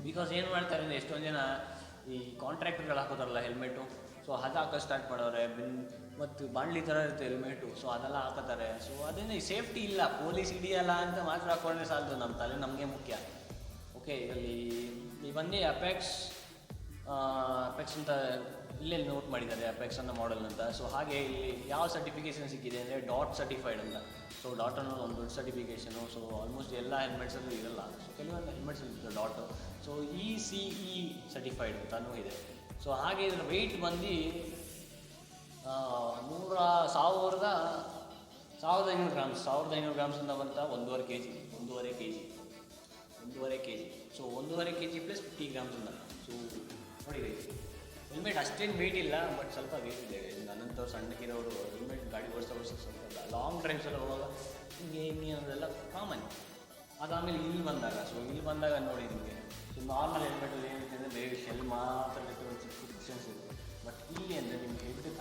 ಬಿಕಾಸ್ ಏನು ಮಾಡ್ತಾರೆ ಅಂದರೆ ಎಷ್ಟೊಂದು ಜನ ಈ ಕಾಂಟ್ರಾಕ್ಟರ್ಗಳು ಹಾಕೋತಾರಲ್ಲ ಹೆಲ್ಮೆಟು, ಸೊ ಅದು ಹಾಕೋ ಸ್ಟಾರ್ಟ್ ಮಾಡೋರೆ. ಮತ್ತು ಬಾಂಡ್ಲಿ ಥರ ಇರುತ್ತೆ ಹೆಲ್ಮೆಟು. ಸೊ ಅದೆಲ್ಲ ಹಾಕೋತಾರೆ. ಸೊ ಅದರಿಂದ ಈ ಸೇಫ್ಟಿ ಇಲ್ಲ, ಪೊಲೀಸ್ ಹಿಡಿಯಲ್ಲ ಅಂತ ಮಾತ್ರ ಹಾಕೊಂಡ್ರೆ ಸಾಲದು, ನಮ್ಮ ತಲೆ ನಮಗೆ ಮುಖ್ಯ. ಓಕೆ, ಇದರಲ್ಲಿ ಬಂದು ಅಪೆಕ್ಸ್ ಅಂತ ಇಲ್ಲೇ ನೋಟ್ ಮಾಡಿದ್ದಾರೆ, ಅಪೆಕ್ಸ್ ಅನ್ನೋ ಮಾಡೆಲ್ ಅಂತ. ಸೊ ಹಾಗೆ ಇಲ್ಲಿ ಯಾವ ಸರ್ಟಿಫಿಕೇಷನ್ ಸಿಕ್ಕಿದೆ ಅಂದರೆ ಡಾಟ್ ಸರ್ಟಿಫೈಡ್ ಅಂತ. ಸೊ ಡಾಟ್ ಅನ್ನೋದು ಒಂದು ದೊಡ್ಡ ಸರ್ಟಿಫಿಕೇಷನು. ಸೊ ಆಲ್ಮೋಸ್ಟ್ ಎಲ್ಲ ಹೆಲ್ಮೆಟ್ಸಲ್ಲೂ ಇರಲ್ಲ. ಸೊ ಕೆಲವೊಂದು ಹೆಲ್ಮೆಟ್ಸಲ್ಲಿ ಇರುತ್ತೆ ಡಾಟು. ಸೊ ECE ಸರ್ಟಿಫೈಡ್ ಅಂತಲೂ ಇದೆ. ಸೊ ಹಾಗೆ ಇದರ ವೆಯ್ಟ್ ಬಂದು 1500 ಗ್ರಾಮ್ಸ್, 1500 ಗ್ರಾಮ್ಸ್ ಅಂತ ಬಂತ 1.5 kg. So 1.5 kg plus 50 grams ಅಂತ. ಸೊ ನೋಡಿ ಹೆಲ್ಮೆಟ್ ಅಷ್ಟೇನು ವೆಯ್ಟ್ ಇಲ್ಲ, ಬಟ್ ಸ್ವಲ್ಪ ವೆಯ್ಟ್ ಇದೆ. ನನ್ನಂಥವ್ರು ಸಣ್ಣಕ್ಕಿರೋರು ಹೆಲ್ಮೆಟ್ ಗಾಡಿ ಓಡಿಸೋ ಸ್ವಲ್ಪ ಲಾಂಗ್ ಡ್ರೈವ್ಸೆಲ್ಲ ಹೋಗುವಾಗ ಹಿಂಗೆ ಅದೆಲ್ಲ ಕಾಮನ್. ಅದಾದಮೇಲೆ ಇಲ್ಲಿ ಬಂದಾಗ ನೋಡಿ ನಿಮಗೆ ಸೊ ನಾರ್ಮಲ್ ಹೆಲ್ಮೆಟಲ್ಲಿ ಏನಿದೆ ಅಂದರೆ ಬೇರೆ ಶೆಲ್ ಮಾತ್ರ ಒಂದು ಚಿಕ್ಕ ಕ್ವಶನ್ಸ್ ಇರುತ್ತೆ. ಬಟ್ ಇಲ್ಲಿ ಅಂದರೆ ನಿಮಗೆ ಹೆಲ್ಮೆಟ್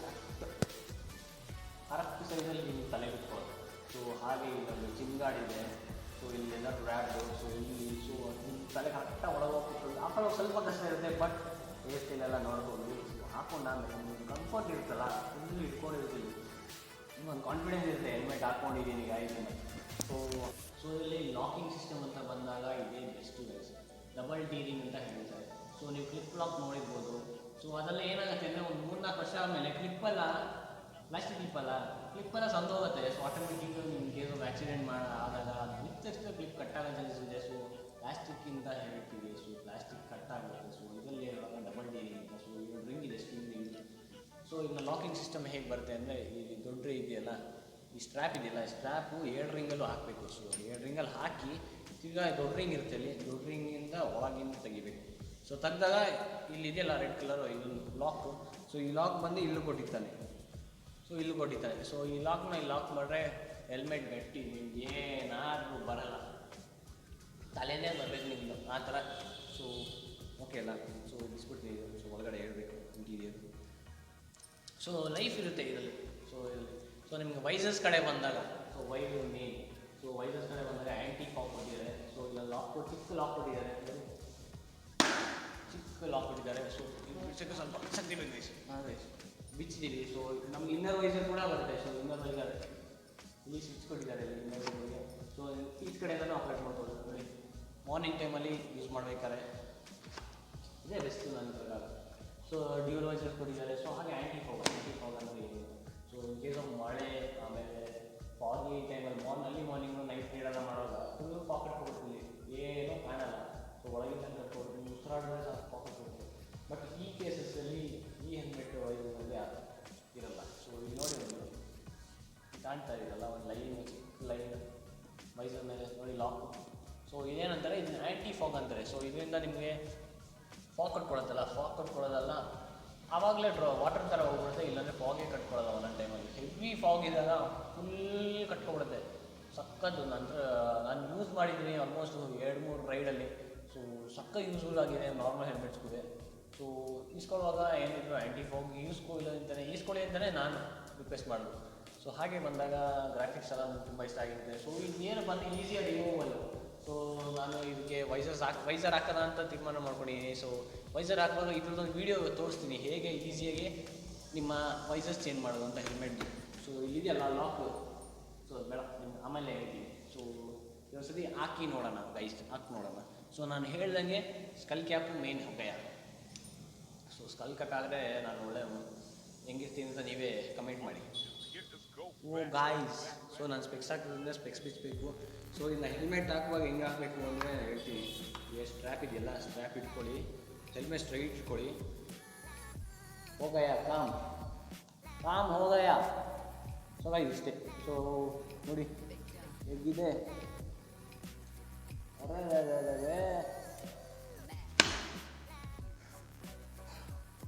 ಕರೆಕ್ಟ್ ಸೈಜಲ್ಲಿ ನಿಮ್ಗೆ ತಲೆ ಬಿಟ್ಕೊಳ್ಳೋದು. ಸೊ ಹಾಗೆ ಇಲ್ಲೊಂದು ಚಿಂಗಾಡಿದೆ. ಸೊ ಇಲ್ಲಿ ಲೆದರ್ ರ್ಯಾಪು. ಸೊ ಇಲ್ಲಿ ಸೊ ನಿಮ್ಮ ತಲೆ ಕರೆಕ್ಟಾಗಿ ಒಳಗೋಗ್ಬಿಟ್ಟು ಹಾಕೊಳ್ಳೋ ಸ್ವಲ್ಪ ಕಷ್ಟ ಇರುತ್ತೆ, ಬಟ್ ಹೇರ್ ಸ್ಟೈಲೆಲ್ಲ ನೋಡ್ಬೋದು. ಹಾಕೊಂಡಾಗಲೇ ನಿಮ್ಗೆ ಕಂಫರ್ಟ್ ಇರುತ್ತಲ್ಲ, ಫುಲ್ ಇಟ್ಕೊಂಡಿರ್ತೀವಿ, ನಿಮ್ಗೊಂದು ಕಾನ್ಫಿಡೆನ್ಸ್ ಇರುತ್ತೆ ಹೆಲ್ಮೆಟ್ ಹಾಕ್ಕೊಂಡಿದ್ದೀನಿ ಆಯಿತು. ಸೊ ಇಲ್ಲಿ ಲಾಕಿಂಗ್ ಸಿಸ್ಟಮ್ ಅಂತ ಬಂದಾಗ ಇದೇ ಬೆಸ್ಟ್ ಗೈಸ್. ಡಬಲ್ ಡೀರಿಂಗ್ ಅಂತ ಹೇಳ್ತಾರೆ. ಸೊ ನೀವು ಕ್ಲಿಪ್ ಲಾಕ್ ನೋಡಿರ್ಬೋದು. ಸೊ ಅದೆಲ್ಲ ಏನಾಗುತ್ತೆ ಅಂದರೆ ಒಂದು 3-4 ವರ್ಷ ಆದಮೇಲೆ ಕ್ಲಿಪ್ಪೆಲ್ಲ ಪ್ಲಾಸ್ಟಿಕ್ ಕ್ಲಿಪ್ಪೆಲ್ಲ ಸಂದೋಗುತ್ತೆ. ಸೊ ಆಟೋಮೆಟಿಕ್ ನಿಮ್ಮ ಕೇಸ್ ಒಂದು ಆಕ್ಸಿಡೆಂಟ್ ಆದಾಗ ಬಿತ್ತಷ್ಟು ಕ್ಲಿಪ್ ಕಟ್ಟಾಗೋ ಚಾನ್ಸಸ್ ಇದೆ. ಸೊ ಪ್ಲಾಸ್ಟಿಕ್ಕಿಂತ ಹೇಳ್ತೀವಿ. So plastic ಕಟ್ಟಾಗುತ್ತೆ. ಸೊ ಇದರಲ್ಲಿ ಇರುವಾಗ ಡಬಲ್ ಡೀರಿಂಗ್ ಅಂತ. ಸೊ ಈಗ ರಿಂಗ್ ಇದೆ, ಸ್ಟೀಲ್ ರಿಂಗ್. ಸೊ ಇನ್ನು ಲಾಕಿಂಗ್ ಸಿಸ್ಟಮ್ ಹೇಗೆ ಬರುತ್ತೆ ಅಂದರೆ ಈ ದೊಡ್ಡ ಇದೆಯಲ್ಲ, ಈ ಸ್ಟ್ರ್ಯಾಪ್ ಇದೆಯಲ್ಲ, ಸ್ಟ್ರ್ಯಾಪು 7 ರಿಂಗಲ್ಲೂ ಹಾಕಬೇಕು. ಸೊ 7 ರಿಂಗಲ್ಲಿ ಹಾಕಿ ಈಗ ದೊಡ್ಡ ರಿಂಗ್ ಇರುತ್ತೆ, ಅಲ್ಲಿ ದೊಡ್ಡ ರಿಂಗಿಂದ ಒಳಗಿಂದ ತೆಗಿಬೇಕು. ಸೊ ತೆಗ್ದಾಗ ಇಲ್ಲಿ ಇದೆಯಲ್ಲ ರೆಡ್ ಕಲರು, ಇದೊಂದು ಲಾಕು. ಸೊ ಈ ಲಾಕ್ ಬಂದು ಇಲ್ಲೂ ಕೊಟ್ಟಿರ್ತಾನೆ. ಸೊ ಈ ಲಾಕ್ನ ಇಲ್ಲಿ ಲಾಕ್ ಮಾಡಿದ್ರೆ ಹೆಲ್ಮೆಟ್ ಗಟ್ಟಿ, ನಿಮ್ಗೆ ಏನಾದರೂ ಬರಲ್ಲ, ತಲೆನೇ ಬರಬೇಕು ನಿಮ್ಮದು ಆ ಥರ. ಸೊ ಓಕೆ ಅಲ್ಲ. ಸೊ ಬಿಸ್ಬಿಡ್ತೀವಿ. ಸೊ ಒಳಗಡೆ ಹೇಳ್ಬೇಕು ಇಂಟೀರಿಯರ್. ಸೊ ಲೈಫ್ ಇರುತ್ತೆ ಇದರಲ್ಲಿ. ಸೊ ನಿಮಗೆ ವೈಸಸ್ ಕಡೆ ಬಂದಾಗ ಮೇನ್. ಸೊ ವೈಸಸ್ ಕಡೆ ಬಂದಾಗ ಆ್ಯಂಟಿ ಫಾಗ್ ಕೊಟ್ಟಿದ್ದಾರೆ. ಸೊ ಇಲ್ಲ ಚಿಕ್ಕ ಲಾಕ್ ಕೊಟ್ಟಿದ್ದಾರೆ. ಸೊ ಬಿಡ್ಸೋಕ್ಕೆ ಸ್ವಲ್ಪ ಶಕ್ತಿ ಬೇಕು ಬಿಚ್ಚಿದ್ದೀವಿ. ಸೊ ನಮ್ಗೆ ಇನ್ನರ್ ವೈಸರ್ ಕೂಡ ಬರುತ್ತೆ. ಸೊ ಇನ್ನರ್ ವೈಸರ್ ಇಲ್ಲಿ ಸ್ವಿಚ್ ಕೊಟ್ಟಿದ್ದಾರೆ ಇಲ್ಲಿ ಇನ್ನರ್ ವೈಸರ್ಗೆ. ಸೊ ಈಚ್ ಕಡೆಯಿಂದಲೂ ಆಪ್ರೇಟ್ ಮಾಡ್ಬೋದು. ನೋಡಿ ಮಾರ್ನಿಂಗ್ ಟೈಮಲ್ಲಿ ಯೂಸ್ ಮಾಡಬೇಕಾದ್ರೆ ಇದೇ ಬೆಸ್ಟ್ ನನ್ನ ಪ್ರಕಾರ. ಸೊ ಡ್ಯೂಲ್ ವೈಸರ್ಸ್ ಕೊಟ್ಟಿದ್ದಾರೆ. ಸೊ ಹಾಗೆ ಆ್ಯಂಟಿ ಫಾಗ್ ಅಂದರೆ ಏನು. ಸೊ ಇನ್ ಕೇಸ್ ಆಫ್ ಮಳೆ, ಆಮೇಲೆ ಫಾಗಿ ಟೈಮಲ್ಲಿ ಮಾರ್ನಿಂಗು ನೈಟ್ ರೈಡೆಲ್ಲ ಮಾಡುವಾಗ ಫುಲ್ಲು ಪಾಕೆಟ್ ಕೊಡ್ತೀವಿ, ಏನೂ ಕಾಣಲ್ಲ. ಸೊ ಒಳಗಿಂದ ಕಟ್ಕೊಡ್ತೀವಿ, ಉಸಿರಾಡಿದ್ರೆ ಸಾಕು ಪಾಕೆಟ್ ಕೊಡ್ತೀವಿ. ಬಟ್ ಈ ಕೇಸಸ್ಸಲ್ಲಿ ಈ ಹೆಲ್ಮೆಟ್ ವೈಸರ್ನಲ್ಲಿ ಇರಲ್ಲ. ಸೊ ಇಲ್ಲಿ ನೋಡಿ ಕಾಣ್ತಾ ಇರಲ್ಲ ಒಂದು ಲೈನ್ ವೈಸರ್ ಮೇಲೆ ನೋಡಿ ಲಾಕ್. ಸೊ ಇದೇನಂತಾರೆ, ಇದನ್ನ ಆ್ಯಂಟಿ ಫಾಗ್ ಅಂತಾರೆ. ಸೊ ಇದರಿಂದ ನಿಮಗೆ ಫಾಗ್ ಕಟ್ಕೊಳ್ಳೋದಲ್ಲ ಆವಾಗಲೇ ವಾಟರ್ ಥರ ಹೋಗ್ಬಿಡುತ್ತೆ, ಇಲ್ಲಾಂದರೆ ಫಾಗೇ ಕಟ್ಕೊಳ್ಳೋದು ಒಂದೊಂದು ಟೈಮಲ್ಲಿ. ಹೆವಿ ಫಾಗ್ ಇದ್ದಾಗ ಫುಲ್ ಕಟ್ಕೊಬಿಡುತ್ತೆ ಸಕ್ಕದ್ದು. ನಾನು ಯೂಸ್ ಮಾಡಿದ್ದೀನಿ ಆಲ್ಮೋಸ್ಟ್ 2-3 ರೈಡಲ್ಲಿ. ಸೊ ಸಕ್ಕ ಯೂಸ್ಫುಲ್ ಆಗಿದೆ ನಾರ್ಮಲ್ ಹೆಲ್ಮೆಟ್ಸ್ಗೂ. ಸೊ ಈಸ್ಕೊಳ್ಳುವಾಗ ಏನಿದ್ರು ಆ್ಯಂಟಿ ಫಾಗ್ ಈಸ್ಕೊಳ್ಳಿ ಅಂತಲೇ ನಾನು ರಿಕ್ವೆಸ್ಟ್ ಮಾಡೋದು. ಸೊ ಹಾಗೆ ಬಂದಾಗ ಗ್ರಾಫಿಕ್ಸ್ ಎಲ್ಲ ನನಗೆ ತುಂಬ ಇಷ್ಟ ಆಗಿರುತ್ತೆ. ಸೊ ಇದೇನಪ್ಪ ಅಂದರೆ ಈಸಿಯಾಗಿ ರಿಮೂವಲ್. ಸೊ ನಾನು ಇದಕ್ಕೆ ವೈಸರ್ ಹಾಕೋಣ ಅಂತ ತೀರ್ಮಾನ ಮಾಡ್ಕೊಂಡಿದ್ದೀನಿ. ಸೊ ವೈಸರ್ ಹಾಕುವಾಗ ಇದ್ರದ್ದೊಂದು ವೀಡಿಯೋ ತೋರಿಸ್ತೀನಿ ಹೇಗೆ ಈಸಿಯಾಗಿ ನಿಮ್ಮ ವೈಸರ್ಸ್ ಚೇಂಜ್ ಮಾಡೋದು ಅಂತ ಹೆಲ್ಮೆಟ್ದು. ಸೊ ಇಲ್ಲಿದೆಯಲ್ಲ ಲಾಕ್, ಸೊ ಬೇಡ ನಿಮ್ಗೆ ಆಮೇಲೆ ಹೇಳ್ತೀನಿ. ಸೊ ಇದೊಂದು ಸತಿ ಹಾಕಿ ನೋಡೋಣ ಗೈಸ್, ಹಾಕಿ ನೋಡೋಣ. ಸೊ ನಾನು ಹೇಳ್ದಂಗೆ ಸ್ಕಲ್ ಕ್ಯಾಪು ಮೇನ್ ಉಪಯ. ಸೊ ಸ್ಕಲ್ ಕ್ಯಾಪ್ ಆದರೆ ನಾನು ಒಳ್ಳೆ ಹೆಂಗಿರ್ತೀನಿ ಅಂತ ನೀವೇ ಕಮೆಂಟ್ ಮಾಡಿ. ಓ ಗಾಯ್ಸ್, ಸೊ ನಾನು ಸ್ಪೆಕ್ಸ್ ಹಾಕಿದ್ರೆ ಸ್ಪೆಕ್ಸ್ ಬಿಚ್ಚಬೇಕು. ಸೊ ಇನ್ನು ಹೆಲ್ಮೆಟ್ ಹಾಕುವಾಗ ಹೆಂಗೆ ಹಾಕಬೇಕು ಅಂದರೆ ಹೇಳ್ತೀನಿ. ಸ್ಟ್ರ್ಯಾಪ್ ಇದೆಯಲ್ಲ, ಸ್ಟ್ರ್ಯಾಪ್ ಇಟ್ಕೊಳ್ಳಿ, ಹೆಲ್ಮೆಟ್ ಸ್ಟ್ರೈಟ್ ಇಟ್ಕೊಳ್ಳಿ. ಹೋಗಯ್ಯ ಕಾಮ್ ಹೋಗಯ್ಯ. ಸೊ ಗೈಸ್ ಇಷ್ಟೇ. ಸೊ ನೋಡಿ ಹೇಗಿದೆ,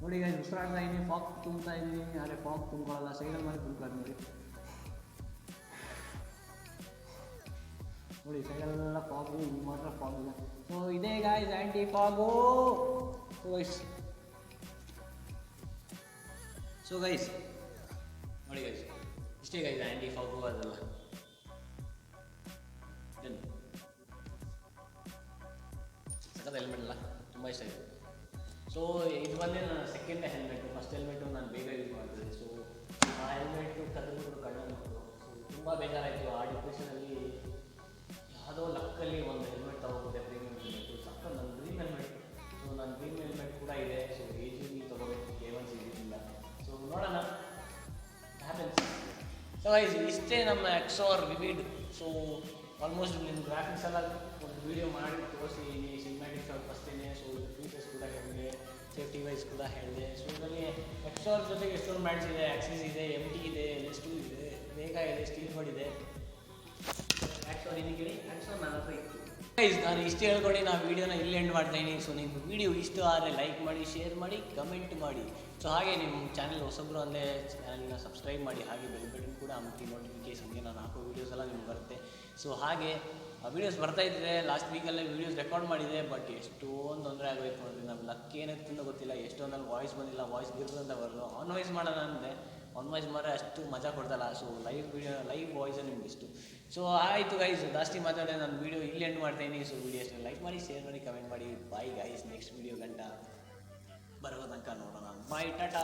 ನೋಡಿ ಗೈಸ್ ಉಸಿರಾಡ್ತಾ ಇದ್ದೀನಿ, ಫಾಗ್ ತುಂಬ್ತಾ ಇದ್ದೀನಿ. ಆದರೆ ಫಾಗ್ ತುಂಬ್ಕೊಳ್ಳಲ್ಲ, ಸೈಡಲ್ಲಿ ಮಾಡಿ ತುಂಬ್ತಾರೆ ನೋಡಿ. ನೋಡಿ ಸೈಡಲ್ಲೆಲ್ಲ ಫಾಗು, ಇಲ್ಲಿ ಮಾತ್ರ ಫಾಗ್ ಇಲ್ಲ. ಸೊ ಇದೇ ಗೈಸ್ ಆ್ಯಂಟಿ ಫಾಗು. ಸೊ ಗೈಸ್ ನೋಡಿ ಗೈಸ್ ಇಷ್ಟೇ ಗೈಸ್ ಆ್ಯಂಟಿ ಫಾಗು ಅದೆಲ್ಲ. ಸಖತ್ ಹೆಲ್ಮೆಟ್ ಅಲ್ಲ, ತುಂಬ ಇಷ್ಟ ಆಯಿತು. ಸೊ ಇದು ಬಂದೇ ನನ್ನ ಸೆಕೆಂಡ್ ಹೆಲ್ಮೆಟು. ಫಸ್ಟ್ ಹೆಲ್ಮೆಟು ನಾನು ಬೇಗ ಯೂಸ್ ಮಾಡ್ತಿದ್ದೆ. ಸೊ ಆ ಹೆಲ್ಮೆಟು ಕದ್ದುಬಿಟ್ಟು ಕಳ್ಳ ಮಕ್ಕಳು. ಸೊ ತುಂಬ ಬೇಜಾರಾಯಿತು. ಆ ಡಿಪ್ರೆಷನಲ್ಲಿ ಯಾವುದೋ ಲಕ್ಕಲ್ಲಿ ಒಂದು ಹೆಲ್ಮೆಟ್ ತೊಗೋಬೋದೆ, ಪ್ರೀಮಿಯಂ ಹೆಲ್ಮೆಟು. ಸಖತ್ ನನ್ನ ಡ್ರೀಮ್ ಹೆಲ್ಮೆಟ್. ಸೊ ನನ್ನ ಡ್ರೀಮ್ ಹೆಲ್ಮೆಟ್ ಕೂಡ ಇದೆ. ಸೊ AGV ತೊಗೋಬೇಕು, K1 ಸಿಗೋದಿಲ್ಲ. ಸೊ ನೋಡೋಣ ಹ್ಯಾಪನ್ಸ್. ಸೊ ಗೈಸ್ ಇಷ್ಟೇ ನಮ್ಮ ಎಕ್ಸಾರ್ ವಿವಿಡ್. ಸೊ ಆಲ್ಮೋಸ್ಟ್ ನಿಮ್ಮ ಗ್ರಾಫಿಕ್ಸ್ ಎಲ್ಲ ಒಂದು ವೀಡಿಯೋ ಮಾಡಿ ತೋರಿಸಿದ್ದೀನಿ, ಸಿನಿಮ್ಯಾಟಿಕ್ ಶಾಟ್ ಅಷ್ಟೇನೆ. ಸೊ ಇದು ಫೀಚರ್ಸ್ ಕೂಡ ಹೇಳಿದೆ, ಸೇಫ್ಟಿ ವೈಸ್ ಕೂಡ ಹೇಳಿದೆ. ಸೊ ಇದರಲ್ಲಿ ಎಕ್ಸಾರ್ ಜೊತೆಗೆ ಎಷ್ಟೊಂದು ಬ್ರ್ಯಾಂಡ್ಸ್ ಇದೆ, ಆಕ್ಸಿಸ್ ಇದೆ, MT ಇದೆ, LS2 ಇದೆ, ವೇಗಾ ಇದೆ, ಸ್ಟೀಲ್ ಬೋರ್ಡ್ ಇದೆ. ಆಕ್ಸೋರ್ ಇದಕ್ಕೆ ಆಕ್ಸೋರ್ ನನ್ನ ಹತ್ರ ಇತ್ತು. ಗೈಸ್ ನಾನು ಇಷ್ಟು ಹೇಳ್ಕೊಂಡು ನಾನು ವೀಡಿಯೋನ ಇಲ್ಲಿ ಎಂಡ್ ಮಾಡ್ತಾಯಿದ್ದೀನಿ. ಸೊ ನಿಮ್ಗೆ ವೀಡಿಯೋ ಇಷ್ಟ ಆದರೆ ಲೈಕ್ ಮಾಡಿ, ಶೇರ್ ಮಾಡಿ, ಕಮೆಂಟ್ ಮಾಡಿ. ಸೊ ಹಾಗೆ ನಿಮ್ಮ ಚಾನಲ್ ಹೊಸಬ್ರು ಅಂದರೆ ಚಾನಲ್ನ ಸಬ್ಸ್ಕ್ರೈಬ್ ಮಾಡಿ. ಹಾಗೆ ಬೆಲ್ ಬಟನ್ ಕೂಡ ಅಮುಕಿ, ನೋಟಿಫಿಕೇಷನ್ಗೆ ನಾನು ಹಾಕೋ ವೀಡಿಯೋಸ್ ಎಲ್ಲ ನಿಮ್ಗೆ ಬರುತ್ತೆ. ಸೊ ಹಾಗೆ ಆ ವೀಡಿಯೋಸ್ ಬರ್ತಾಯಿದ್ರೆ ಲಾಸ್ಟ್ ವೀಕಲ್ಲೇ ವೀಡಿಯೋಸ್ ರೆಕಾರ್ಡ್ ಮಾಡಿದೆ, ಬಟ್ ಎಷ್ಟೊಂದು ತೊಂದರೆ ಆಗೋಯ್ತು ನೋಡಿರಿ. ನಮ್ಮ ಲಕ್ ಏನಾಗ್ತಿಂದ ಗೊತ್ತಿಲ್ಲ, ಎಷ್ಟೊಂದಲ್ಲಿ ವಾಯ್ಸ್ ಬಂದಿಲ್ಲ, ವಾಯ್ಸ್ ಗಿರ್ತಂತ ಬರೋದು. ಆನ್ ವಾಯ್ಸ್ ಮಾಡೋಣ ಅಂದೆ, ಆನ್ ವಾಯ್ಸ್ ಮಾತ್ರ ಅಷ್ಟು ಮಜಾ ಕೊಡ್ತಲ್ಲ. ಸೊ ಲೈವ್ ವಾಯ್ಸೇ ನಿಮ್ಗೆ ಇಷ್ಟು. ಸೊ ಆಯಿತು ಗೈಸ್, ಜಾಸ್ತಿ ಮಾತಾಡೋಣ. ನಾನು ವೀಡಿಯೋ ಇಲ್ಲಿ ಎಂಡ್ ಮಾಡ್ತಾಯಿದ್ದೀನಿ. ಸೊ ವೀಡಿಯೋ ಅಷ್ಟೇ ಲೈಕ್ ಮಾಡಿ, ಶೇರ್ ಮಾಡಿ, ಕಮೆಂಟ್ ಮಾಡಿ. ಬಾಯ್ ಗೈಸ್, ನೆಕ್ಸ್ಟ್ ವೀಡಿಯೋ ಗಂಟ ಬರೋ ತನಕ ನೋಡೋಣ. ಬಾಯ್, ಟಾಟಾ.